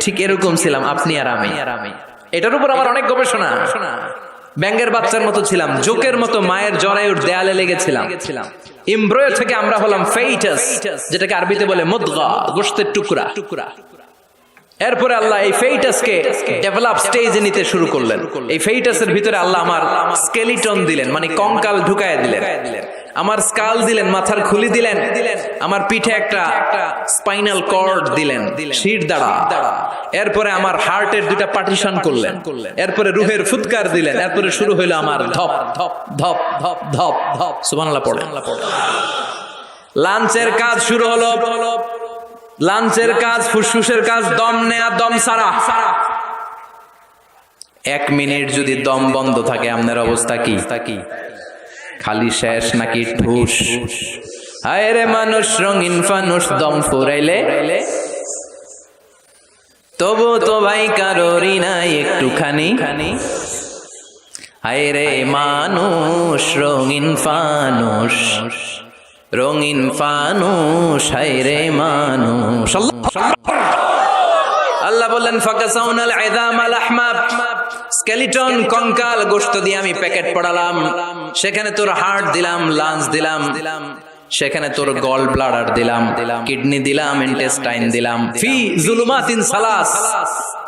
ঠিক এরকম ছিলাম আপনি আর আমি। এটার উপর আমার অনেক গবেষণা। ব্যাঙ্গের বাচ্চার মতো ছিলাম, জোকের মতো মায়ের জরায়ুর দেয়ালে লেগেছিলাম। এমব্রয়ো থেকে আমরা হলাম ফেইটাস, যেটাকে আরবিতে বলে মুদগা, গোশতের টুকরা। এরপরে আল্লাহ এই ফেইটাসকে ডেভেলপ স্টেজে নিতে শুরু করলেন। এই ফেইটাসের ভিতরে আল্লাহ আমার স্কেলিটন দিলেন, মানে কঙ্কাল ঢুকায় দিলেন। আমার স্কাল দিলেন, মাথার খুলি দিলেন, আমার পিঠে একটা স্পাইনাল কর্ড দিলেন, শির দাঁড়া। এরপরে আমার হার্টের দুটা পার্টিশন করলেন, এরপরে রুহের ফুৎকার দিলেন, এরপরে শুরু হইলো আমার ধপ ধপ ধপ ধপ ধপ ধপ। সুবহানাল্লাহ পড়ে। লাঞ্চের কাজ শুরু হলো। লাঞ্চের কাজ, ফুসফুসের কাজ, দম নেয়া, দম সারা। 1 মিনিট যদি দম বন্ধ থাকে আপনার অবস্থা কি? খালি শেষ নাকি ঠুস? হায় রে মানুষ রঙিন ফানুষ, দম ফুরাইলে তবু তো ভাই কারোরই নাই একটুখানি। হায় রে মানুষ রঙিন ফানুষ, রঙিন ফানুষ, হায় রে মানুষ। আল্লাহ বললেন ফাকাসাউনাল ইযামা লাহমা, স্কেলিটন কঙ্কাল গোশত দিয়ে আমি প্যাকেট পড়ালাম, সেখানে তোর হার্ট দিলাম, লাঞ্চ দিলাম, সেখানে তোর গল ব্লাডার দিলাম, কিডনি দিলাম, ইন্টেস্টাইন দিলাম। ফি যুলুমাতিন সালাস,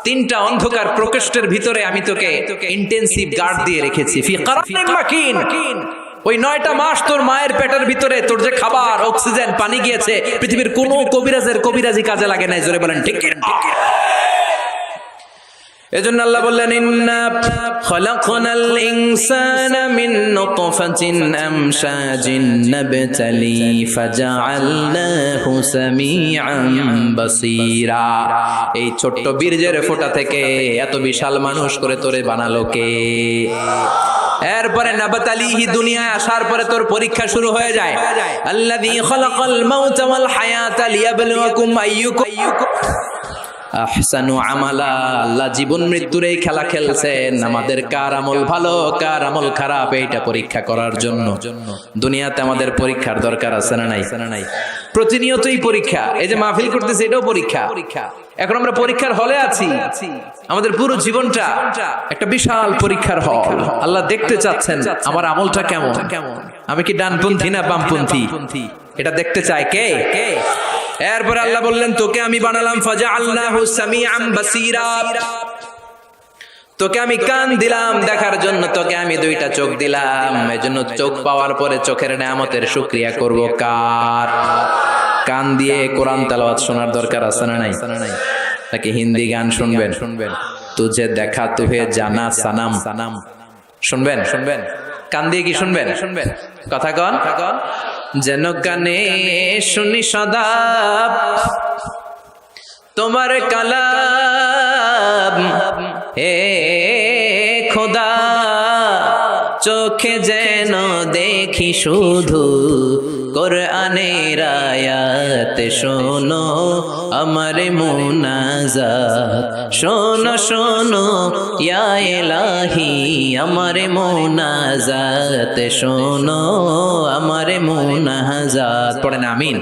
3টা অন্ধকার প্রকোষ্ঠের ভিতরে আমি তোকে ইন্টেনসিভ গার্ড দিয়ে রেখেছি। ফি কারারিন মাকিন, ওই 9টা মাস তোর মায়ের পেটের ভিতরে তোর যে খাবার, অক্সিজেন, পানি গিয়েছে, পৃথিবীর কোনো কবিরাজের কবিরাজি কাজে লাগে নাই। জোরে বলেন ঠিক কি? এজন্য আল্লাহ বললেন ইন্না খলাকনাল ইনসানা মিন নুতফাতিন আমশাজিন নাবতালি ফাজআলনাহু সামিআন বাসীরা। এই ছোট্ট বীর্যের ফোঁটা থেকে এত বিশাল মানুষ করে তোরে বানালো কে? এরপরে নাবতালিহি, দুনিয়ায় আসার পরে তোর পরীক্ষা শুরু হয়ে যায়। আল্লাযী খলাকাল মাউতা ওয়াল হায়াতা লিয়াবলুয়াকুম আইয়ুকুম আহসানু আমালা। আল্লাহ জীবন মৃত্যুর এই খেলা খেলছেন, আমাদের কার আমল ভালো কার আমল খারাপ এইটা পরীক্ষা করার জন্য। দুনিয়াতে আমাদের পরীক্ষার দরকার আছে না নাই? প্রতিনিয়তই পরীক্ষা। এই যে মাহফিল করতেছি, এটাও পরীক্ষা। এখন আমরা পরীক্ষার হলে আছি। আমাদের পুরো জীবনটা একটা বিশাল পরীক্ষার হল। আল্লাহ দেখতে চাচ্ছেন আমার আমলটা কেমন, আমি কি ডানপন্থী না বামপন্থী, এটা দেখতে চায় কে? এরপর আল্লাহ বললেন তোকে আমি বানালাম ফাজআলনাহু সামিআন বাসীরা, তোকে আমি কান দিলাম দেখার জন্য, তোকে আমি 2টা চোখ দিলাম। এজন্য চোখ পাওয়ার পরে চোখের নেয়ামতের শুকরিয়া করব কার? কান দিয়ে কোরআন তেলাওয়াত শোনার দরকার আছে না নাই? নাকি হিন্দি গান শুনবেন? তুঝে দেখা তুহে জানা সানাম শুনবেন? কান দিয়ে কি শুনবেন? কথা কন। যেন কানে শুনি সদা তোমার কালাম, হে খোদা চোখে যেন দেখি শুধু কোরআনের আয়াত। শোনো আমার মুনাজাত, শোনো শোনো ইয়া ইলাহি আমার মুনাজাত, শোনো আমার মুনাজাত। পড়েন আমিন।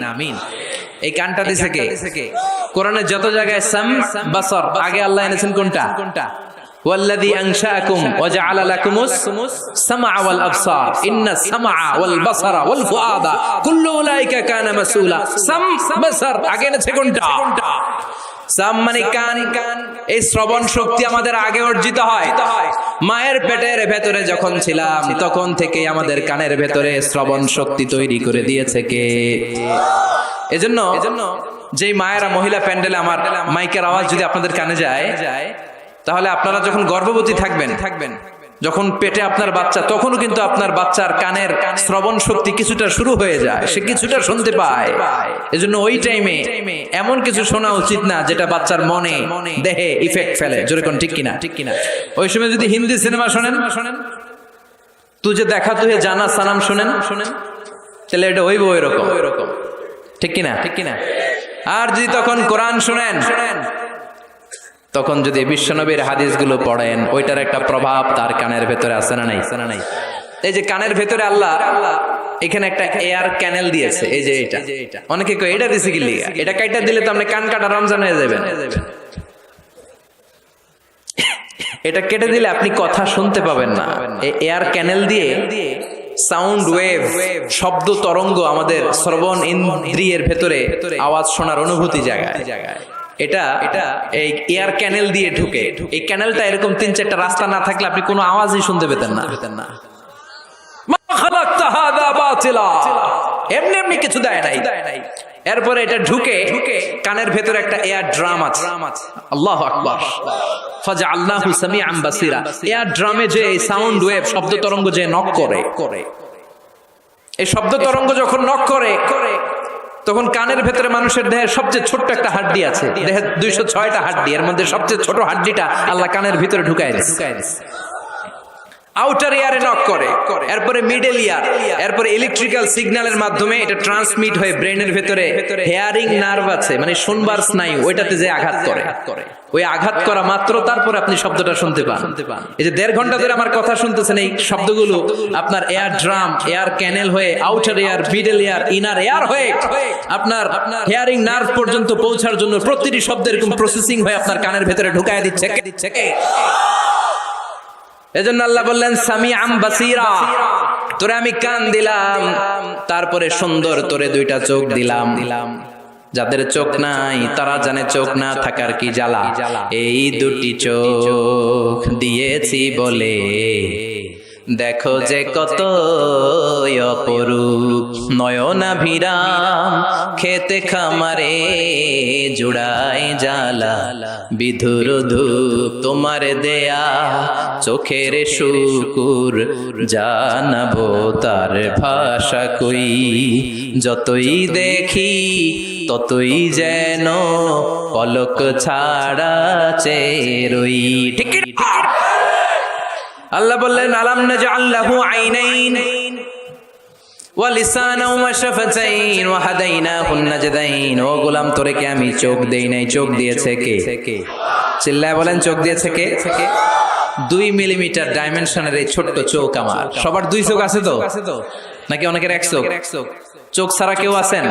এই কানটা দিছে কে? কোরআনের যত জায়গায় সাম বাসর, আগে আল্লাহ এনেছেন কোনটা? ওয়াল্লাযী আনশাআকুম ওয়া জাআলা লাকুমুস সামআ ওয়াল আবসার ইন্নাস সামআ ওয়াল বাসারা ওয়াল ফুআদা কুল্লু উলাইকা কানা মাসউলা। সাম বাসার আগে এনেছে কোনটা? সাম মানে কান। এই শ্রবণ শক্তি আমাদের আগে অর্জিত হয়। মায়ের পেটের ভেতরে যখন ছিলাম তখন থেকে আমাদের কানের ভেতরে শ্রবণ শক্তি তৈরি করে দিয়েছে কে? এজন্য যেই মায়েরা মহিলা প্যান্ডেলে আমার মাইকের আওয়াজ যদি আপনাদের কানে যায়, তাহলে আপনারা যখন গর্ভবতী থাকবেন, যখন পেটে আপনার বাচ্চা, তখনও কিন্তু আপনার বাচ্চার কানের শ্রবণ শক্তি কিছুটা শুরু হয়ে যায়, সে কিছুটা শুনতে পায়। এজন্য ওই টাইমে এমন কিছু শোনা উচিত না যেটা বাচ্চার মনে দেহে ইফেক্ট ফেলে। জোরে কোন ঠিক কিনা? ওই সময় যদি হিন্দি সিনেমা শোনেন, তুঝে দেখা তুহে জানা সানাম শোনেন, তাহলে এটা হইব ওইরকম। ঠিক কিনা? আর যদি তখন কোরআন শোনেন, তখন যদি বিশ্বনবীর হাদিসগুলো পড়েন, ওইটার একটা প্রভাব তার কানের ভেতরে আছে না নাই? এই যে কানের ভেতরে আল্লাহ এখানে একটা এয়ার ক্যানেল দিয়েছে, এই যে এটা। অনেকে কয় এটা দিছে কি লিগা? এটা কাইটা দিলে তো আপনি কান কাটা রমজান হয়ে যাবেন। এটা কেটে দিলে আপনি কথা শুনতে পাবেন না। এই এয়ার ক্যানেল দিয়ে সাউন্ড ওয়েভ, শব্দ তরঙ্গ আমাদের শ্রবণ ইন্দ্রিয়ের ভেতরে আওয়াজ শোনার অনুভূতি জায়গায়। এটা এই এয়ার ক্যানেল দিয়ে ঢুকে। এই ক্যানেলটা এরকম 3-4টা রাস্তা না থাকলে আপনি কোনো আওয়াজই শুনতে পেতেন না। খালাকতা হাযা বাতিলা, এমনি এমনি কিছু দেয় নাই। এরপরে এটা ঢুকে কানের ভেতরে একটা এয়ার ড্রাম আছে। আল্লাহু আকবার। ফাজআলনাহু সামিআন বাসীরা। এয়ার ড্রামে যে সাউন্ড ওয়েভ, শব্দ তরঙ্গ যে নক করে, এই শব্দ তরঙ্গ যখন নক করে তখন কানের ভেতরে মানুষের দেহের সবচেয়ে ছোট্ট একটা হাড্ডি আছে। দেহের 206টা হাড্ডি, এর মধ্যে সবচেয়ে ছোট হাড্ডিটা আল্লাহ কানের ভিতরে ঢুকায় দিয়েছে। আউটার ইয়ারে নক করে, এরপরে মিডল ইয়ার, এরপরে ইলেকট্রিক্যাল সিগন্যালের মাধ্যমে এটা ট্রান্সমিট হয়ে ব্রেনের ভেতরে হেয়ারিং নার্ভ আছে, মানে শুনবার স্নায়ু, ওইটাতে যে আঘাত করে, ওই আঘাত করা মাত্র তারপরে আপনি শব্দটা শুনতে পান। এই যে 1.5 ঘন্টা ধরে আমার কথা শুনতেছেন, এই শব্দগুলো আপনার এয়ার ড্রাম, এয়ার ক্যানেল হয়ে outer air, middle air, inner air হয়ে আপনার হেয়ারিং নার্ভ পর্যন্ত পৌঁছার জন্য প্রতিটি শব্দের এরকম প্রসেসিং হয়ে আপনার কানের ভেতরে ঢুকায় দিচ্ছে। এজন্য আল্লাহ বললেন সামিআন বাসীরা, তোরে আমি কান দিলাম, তারপরে সুন্দর তোরে 2টা চোখ দিলাম। যাদের চোখ নাই তারা জানে চোখ না থাকার কি জ্বালা। এই 2টি চোখ দিয়েছি বলে দেখো যে কত অপরূপ, নয়নাভিরাম খেতে খামারে জুড়াই জ্বালা, বিধুর ধূপ তোমার দেয়া চোখের শুকুর, জানাবো তার ভাষা কই, যতই দেখি ততই যেন পলক ছাড়া চেরই। ঠিক আল্লাহ বললেন আলাম নাজআল লাহু আইনাইন ওয়া লিসানাও ওয়া শাফাতাইন ওয়া হাদাইনাহুন নাজদাইন। ও গোলাম, তোরে কি আমি চোখ দেই নাই? চোখ দিয়েছে কে? চিল্লায় বলেন, চোখ দিয়েছে কে? 2 মিলিমিটার ডাইমেনশনের এই ছোট্ট চোখ আমার। সবার 2 চোখ আছে তো নাকি অনেকের 1 চোখ? চোখ ছাড়া কেউ আছেন?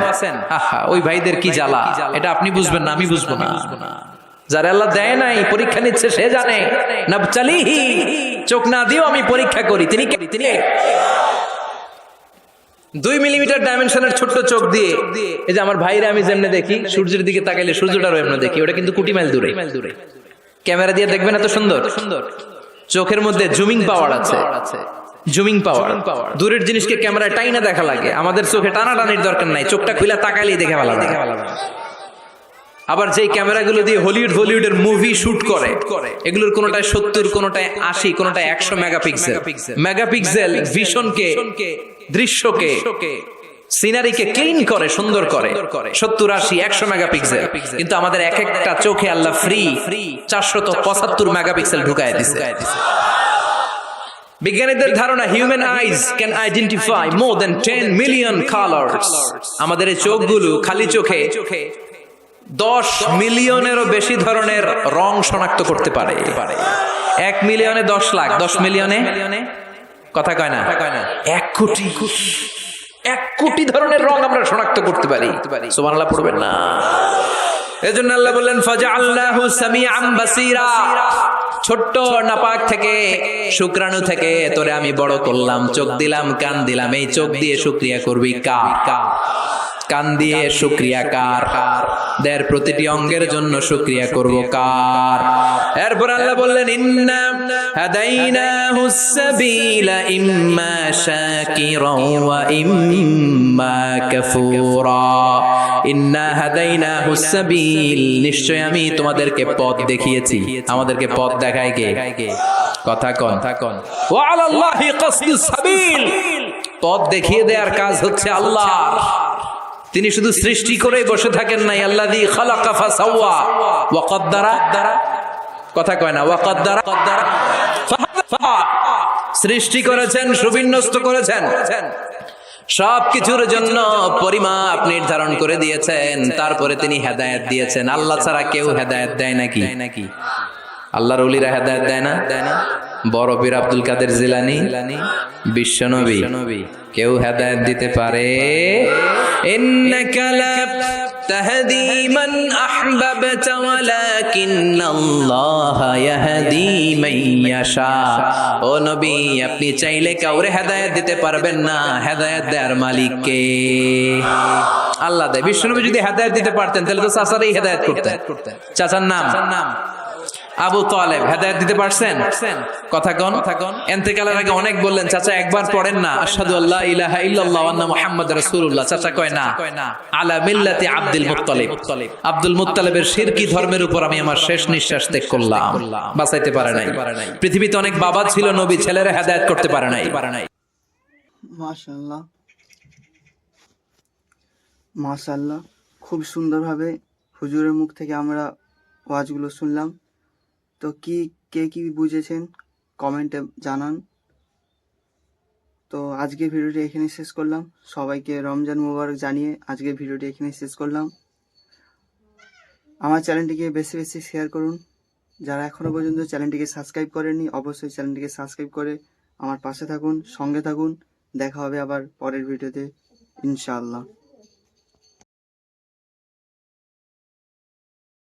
আহা, ওই ভাইদের কি জ্বালা, এটা আপনি বুঝবেন না, আমি বুঝবো না। যারা আল্লাহ দেয় নাই, পরীক্ষা নিচ্ছে, সে জানে না। চালিহি, চোখ না দিও আমি পরীক্ষা করি। তিনি 2 মিলিমিটার ডাইমেনশনের ছোট্ট চোখ দিয়ে, এই যে আমার ভাইরা আমি যেমনে দেখি, সূর্যের দিকে তাকাইলে সূর্যটারও এমনি দেখি, ওটা কিন্তু কোটি মাইল দূরে। ক্যামেরা দিয়ে দেখবেন এত সুন্দর। চোখের মধ্যে জুমিং পাওয়ার আছে, জুমিং পাওয়ার। দূরের জিনিসকে ক্যামেরায় টাইনা দেখা লাগে, আমাদের চোখে টানাটানির দরকার নাই, চোখটা খুলে তাকাইলেই দেখে ভালো লাগে। আবার যেই ক্যামেরাগুলো দিয়ে হলিউড বলিউডের মুভি শুট করে, এগুলোর কোনটায় 70, কোনটায় 80, কোনটায় 100 মেগাপিক্সেল ভিশনকে, দৃশ্যকে, সিনারিকে ক্লিন করে, সুন্দর করে। 70, 80, 100 মেগাপিক্সেল। কিন্তু আমাদের এক একটা চোখে আল্লাহ ফ্রি 475 মেগাপিক্সেল ঢুকায় দিয়েছে। বিজ্ঞানীদের ধারণা human eyes can identify more than 10 million colours. আমাদের এই চোখগুলো খালি চোখে 10 মিলিয়নেরও বেশি ধরনের রং শনাক্ত করতে পারে। 1 মিলিয়নে 10 লাখ, 10 মিলিয়নে কথা কয় না, 1 কোটি, 1 কোটি ধরনের রং আমরা শনাক্ত করতে পারি। সুবহানাল্লাহ পড়বেন না? এজন্য আল্লাহ বললেন ফাজআলনাহু সামিআন বাসীরা। ছোট্ট নাপাক থেকে, শুক্রাণু থেকে তোরে আমি বড় করলাম, চোখ দিলাম, কান দিলাম। এই চোখ দিয়ে শুকরিয়া করবি কার? কান দিয়ে শুকরিয়া কার? দের প্রতিটি অঙ্গের জন্য শুকরিয়া করব কার? এরপর আল্লাহ বললেন ইন্না হাদাইনাহুস সাবিলা ইম্মা শাকিরাও ওয়া ইম্মা কাফুরা। ইন্না হাদাইনাহুস সাবিল, নিশ্চয় আমি তোমাদেরকে পথ দেখিয়েছি। আমাদেরকে পথ দেখায় কে? কথা কন। ওয়া আলাল্লাহি কাসদুস সাবিল, পথ দেখিয়ে দেওয়ার কাজ হচ্ছে আল্লাহর। তিনি শুধু সৃষ্টি করেই বসে থাকেন নাই। আল্লাযী খালাকা ফাসাওয়া ওয়া কদ্দারা, কথা কয় না, ওয়া কদ্দারা, সৃষ্টি করেছেন, সুবিন্যস্ত করেছেন, সবকিছুর জন্য পরিমাপ নির্ধারণ করে দিয়েছেন। তারপরে তিনি হেদায়েত দিয়েছেন। আল্লাহ ছাড়া কেউ হেদায়েত দেয় নাকি? আল্লাহর ওলিরা হেদায়েত দেয় না? বড় পীর আব্দুল কাদের জিলানী, বিশ্বনবী, কেউ হেদায়েত দিতে পারে? ইন্নাকা লা তাহদি মান আহবাবতা ওয়ালাকিন্নাল্লাহা ইয়াহদি মান ইয়াশা। ও নবী, আপনি চাইলে কাউরে হেদায়েত দিতে পারবেন না, হেদায়েত দেওয়ার মালিক কে? আল্লাহ দেয়। বিশ্বনবী যদি হেদায়েত দিতে পারতেন তাহলে তো চাচারই হেদায়েত করতেন। চাচার নাম আবু তালেব হেদায়েত দিতে পারছেন? কথা কন। ইন্তেকালের আগে অনেক বললেন, চাচা একবার পড়েন না আশহাদু আল্লা ইলাহা ইল্লাল্লাহ ওয়া আন্না মুহাম্মাদুর রাসূলুল্লাহ। চাচা কয় না, আলা মিল্লাতি আব্দুল মুত্তালিব, আব্দুল মুত্তালিবের শিরকি ধর্মের উপর আমি আমার শেষ নিঃশ্বাস ত্যাগ করলাম। বাঁচাইতে পারে নাই। পৃথিবীতে অনেক বাবা ছিল, নবী ছেলেরা হেদায়েত করতে পারে নাই। মাশাআল্লাহ, মাশাআল্লাহ, খুব সুন্দরভাবে হুজুরের মুখ থেকে আমরা ওয়াজগুলো শুনলাম। তো কে কি বুঝেছেন কমেন্টে জানান। তো আজকের ভিডিওটি এখানে শেষ করলাম। সবাইকে রমজান মোবারক জানিয়ে আজকের ভিডিওটি এখানে শেষ করলাম। আমার চ্যানেলটিকে বেশি বেশি শেয়ার করুন। যারা এখনো পর্যন্ত চ্যানেলটিকে সাবস্ক্রাইব করেননি, অবশ্যই চ্যানেলটিকে সাবস্ক্রাইব করে আমার পাশে থাকুন, সঙ্গে থাকুন। দেখা হবে আবার পরের ভিডিওতে ইনশাআল্লাহ।